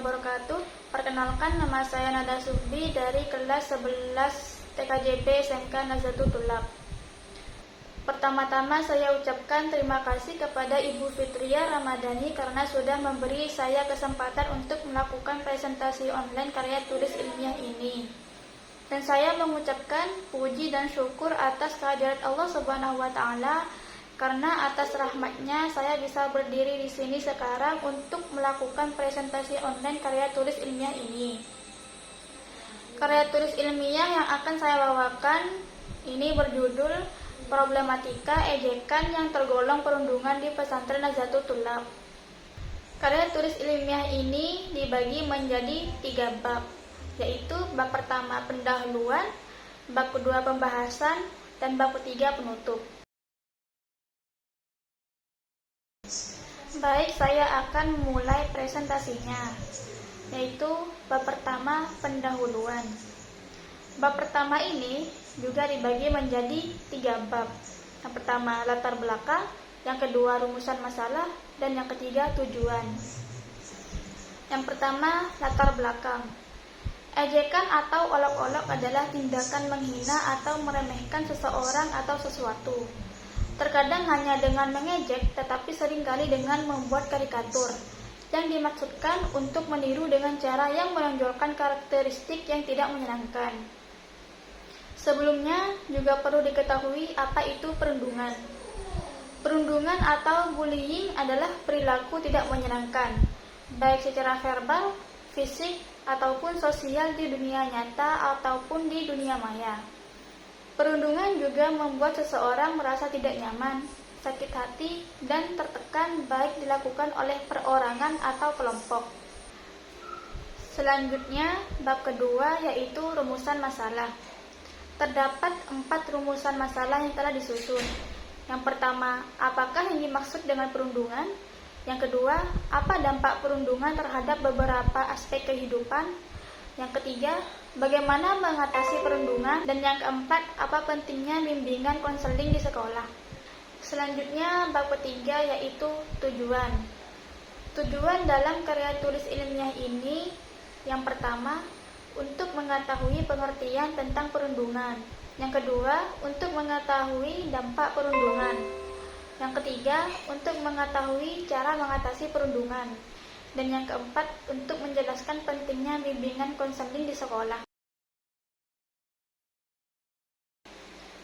wabarakatuh. Perkenalkan, nama saya Nada Subbi dari kelas 11 TKJP SMK Nazatul Tulab. Pertama-tama saya ucapkan terima kasih kepada Ibu Fitria Ramadhani karena sudah memberi saya kesempatan untuk melakukan presentasi online karya tulis ilmiah ini. Dan saya mengucapkan puji dan syukur atas kehadirat Allah Subhanahu wa Ta'ala, karena atas rahmatnya saya bisa berdiri di sini sekarang untuk melakukan presentasi online karya tulis ilmiah ini. Karya tulis ilmiah yang akan saya bawakan ini berjudul Problematika Ejekan yang tergolong perundungan di Pesantren Nazatul Tulab. Karya tulis ilmiah ini dibagi menjadi 3 bab, yaitu bab pertama pendahuluan, bab kedua pembahasan, dan bab ketiga penutup. Baik, saya akan memulai presentasinya, yaitu bab pertama pendahuluan. Bab pertama ini juga dibagi menjadi 3 bab. Yang pertama latar belakang, yang kedua rumusan masalah, dan yang ketiga tujuan. Yang pertama latar belakang. Ejekan atau olok-olok adalah tindakan menghina atau meremehkan seseorang atau sesuatu. Terkadang hanya dengan mengejek, tetapi seringkali dengan membuat karikatur yang dimaksudkan untuk meniru dengan cara yang menonjolkan karakteristik yang tidak menyenangkan. Sebelumnya juga perlu diketahui apa itu perundungan. Perundungan atau bullying adalah perilaku tidak menyenangkan, baik secara verbal, fisik, ataupun sosial di dunia nyata ataupun di dunia maya. Perundungan juga membuat seseorang merasa tidak nyaman, sakit hati, dan tertekan baik dilakukan oleh perorangan atau kelompok. Selanjutnya, bab kedua yaitu rumusan masalah. Terdapat 4 rumusan masalah yang telah disusun. Yang pertama, apakah yang dimaksud dengan perundungan? Yang kedua, apa dampak perundungan terhadap beberapa aspek kehidupan? Yang ketiga, bagaimana mengatasi perundungan? Dan yang keempat, apa pentingnya bimbingan konseling di sekolah? Selanjutnya, bab ketiga yaitu tujuan. Tujuan dalam karya tulis ilmiah ini, yang pertama, untuk mengetahui pengertian tentang perundungan. Yang kedua, untuk mengetahui dampak perundungan. Yang ketiga, untuk mengetahui cara mengatasi perundungan. Dan yang keempat, untuk menjelaskan pentingnya bimbingan konseling di sekolah.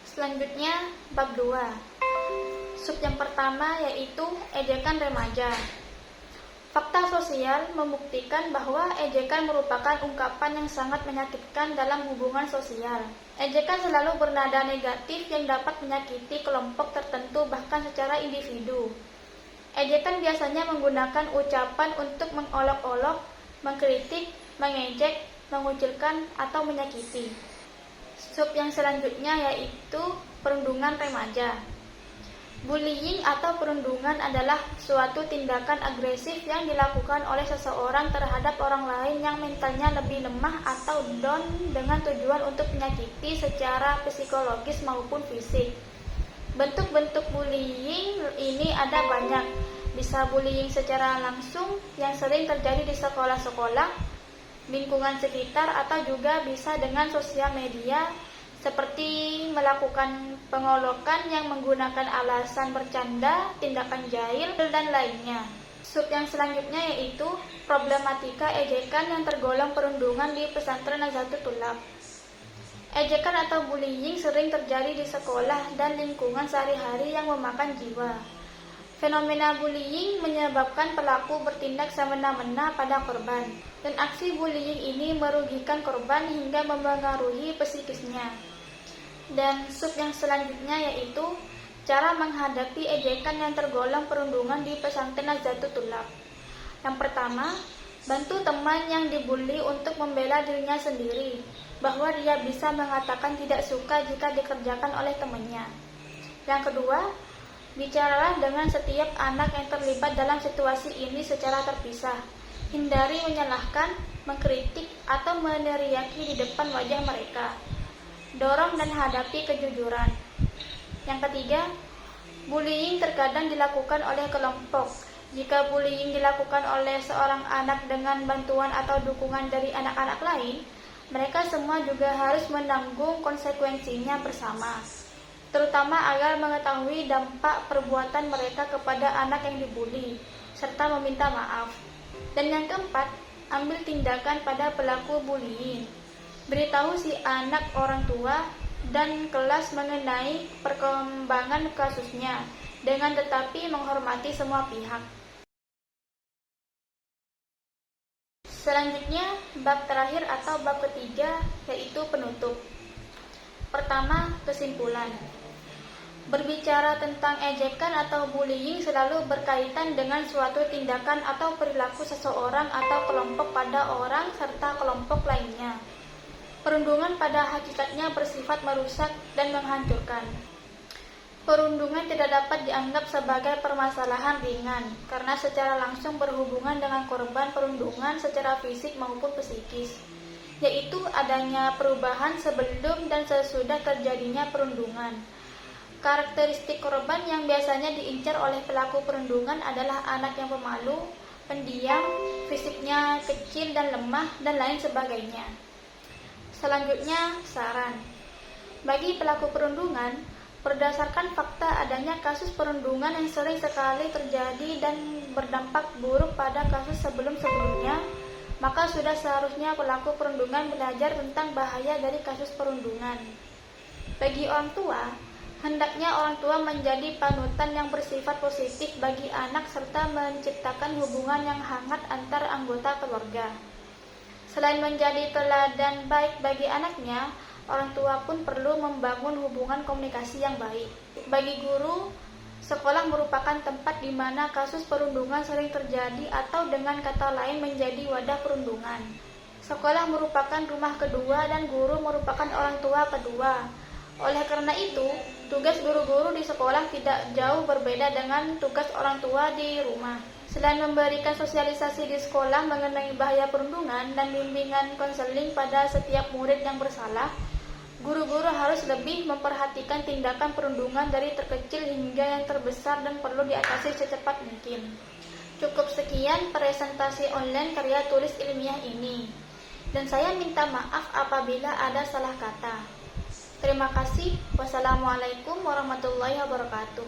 Selanjutnya, bab 2. Sub yang pertama yaitu ejekan remaja. Fakta sosial membuktikan bahwa ejekan merupakan ungkapan yang sangat menyakitkan dalam hubungan sosial. Ejekan selalu bernada negatif yang dapat menyakiti kelompok tertentu bahkan secara individu. Ejekan biasanya menggunakan ucapan untuk mengolok-olok, mengkritik, mengejek, mengucilkan, atau menyakiti. Sub yang selanjutnya yaitu perundungan remaja. Bullying atau perundungan adalah suatu tindakan agresif yang dilakukan oleh seseorang terhadap orang lain yang mentalnya lebih lemah atau down dengan tujuan untuk menyakiti secara psikologis maupun fisik. Bentuk-bentuk bullying ini ada banyak. Bisa bullying secara langsung yang sering terjadi di sekolah-sekolah, lingkungan sekitar, atau juga bisa dengan sosial media, seperti melakukan pengolokan yang menggunakan alasan bercanda, tindakan jahil, dan lainnya. Sub yang selanjutnya yaitu problematika ejekan yang tergolong perundungan di Pesantren Nazatul Tulab. Ejekan atau bullying sering terjadi di sekolah dan lingkungan sehari-hari yang memakan jiwa. Fenomena bullying menyebabkan pelaku bertindak semena-mena pada korban, dan aksi bullying ini merugikan korban hingga mempengaruhi psikisnya. Dan sub yang selanjutnya yaitu cara menghadapi ejekan yang tergolong perundungan di Pesantren Nazatul Tulab. Yang pertama, bantu teman yang dibully untuk membela dirinya sendiri, bahwa dia bisa mengatakan tidak suka jika dikerjakan oleh temannya. Yang kedua, bicaralah dengan setiap anak yang terlibat dalam situasi ini secara terpisah. Hindari menyalahkan, mengkritik, atau meneriaki di depan wajah mereka. Dorong dan hadapi kejujuran. Yang ketiga, bullying terkadang dilakukan oleh kelompok Jika bullying dilakukan oleh seorang anak dengan bantuan atau dukungan dari anak-anak lain, mereka semua juga harus menanggung konsekuensinya bersama, terutama agar mengetahui dampak perbuatan mereka kepada anak yang dibully, serta meminta maaf. Dan yang keempat, ambil tindakan pada pelaku bullying. Beritahu si anak, orang tua, dan kelas mengenai perkembangan kasusnya, dengan tetapi menghormati semua pihak. Selanjutnya, bab terakhir atau bab ketiga, yaitu penutup. Pertama, kesimpulan. Berbicara tentang ejekan atau bullying selalu berkaitan dengan suatu tindakan atau perilaku seseorang atau kelompok pada orang serta kelompok lainnya. Perundungan pada hakikatnya bersifat merusak dan menghancurkan. Perundungan tidak dapat dianggap sebagai permasalahan ringan, karena secara langsung berhubungan dengan korban perundungan secara fisik maupun psikis, yaitu adanya perubahan sebelum dan sesudah terjadinya perundungan. Karakteristik korban yang biasanya diincar oleh pelaku perundungan adalah anak yang pemalu, pendiam, fisiknya kecil dan lemah, dan lain sebagainya. Selanjutnya, saran. Bagi pelaku perundungan, berdasarkan fakta adanya kasus perundungan yang sering sekali terjadi dan berdampak buruk pada kasus sebelum-sebelumnya, maka sudah seharusnya pelaku perundungan belajar tentang bahaya dari kasus perundungan. Bagi orang tua, hendaknya orang tua menjadi panutan yang bersifat positif bagi anak serta menciptakan hubungan yang hangat antar anggota keluarga. Selain menjadi teladan baik bagi anaknya, orang tua pun perlu membangun hubungan komunikasi yang baik. Bagi guru, sekolah merupakan tempat di mana kasus perundungan sering terjadi atau dengan kata lain menjadi wadah perundungan. Sekolah merupakan rumah kedua dan guru merupakan orang tua kedua. Oleh karena itu, tugas guru-guru di sekolah tidak jauh berbeda dengan tugas orang tua di rumah. Selain memberikan sosialisasi di sekolah mengenai bahaya perundungan dan bimbingan konseling pada setiap murid yang bersalah, guru-guru harus lebih memperhatikan tindakan perundungan dari terkecil hingga yang terbesar dan perlu diatasi secepat mungkin. Cukup sekian presentasi online karya tulis ilmiah ini, dan saya minta maaf apabila ada salah kata. Terima kasih. Wassalamualaikum warahmatullahi wabarakatuh.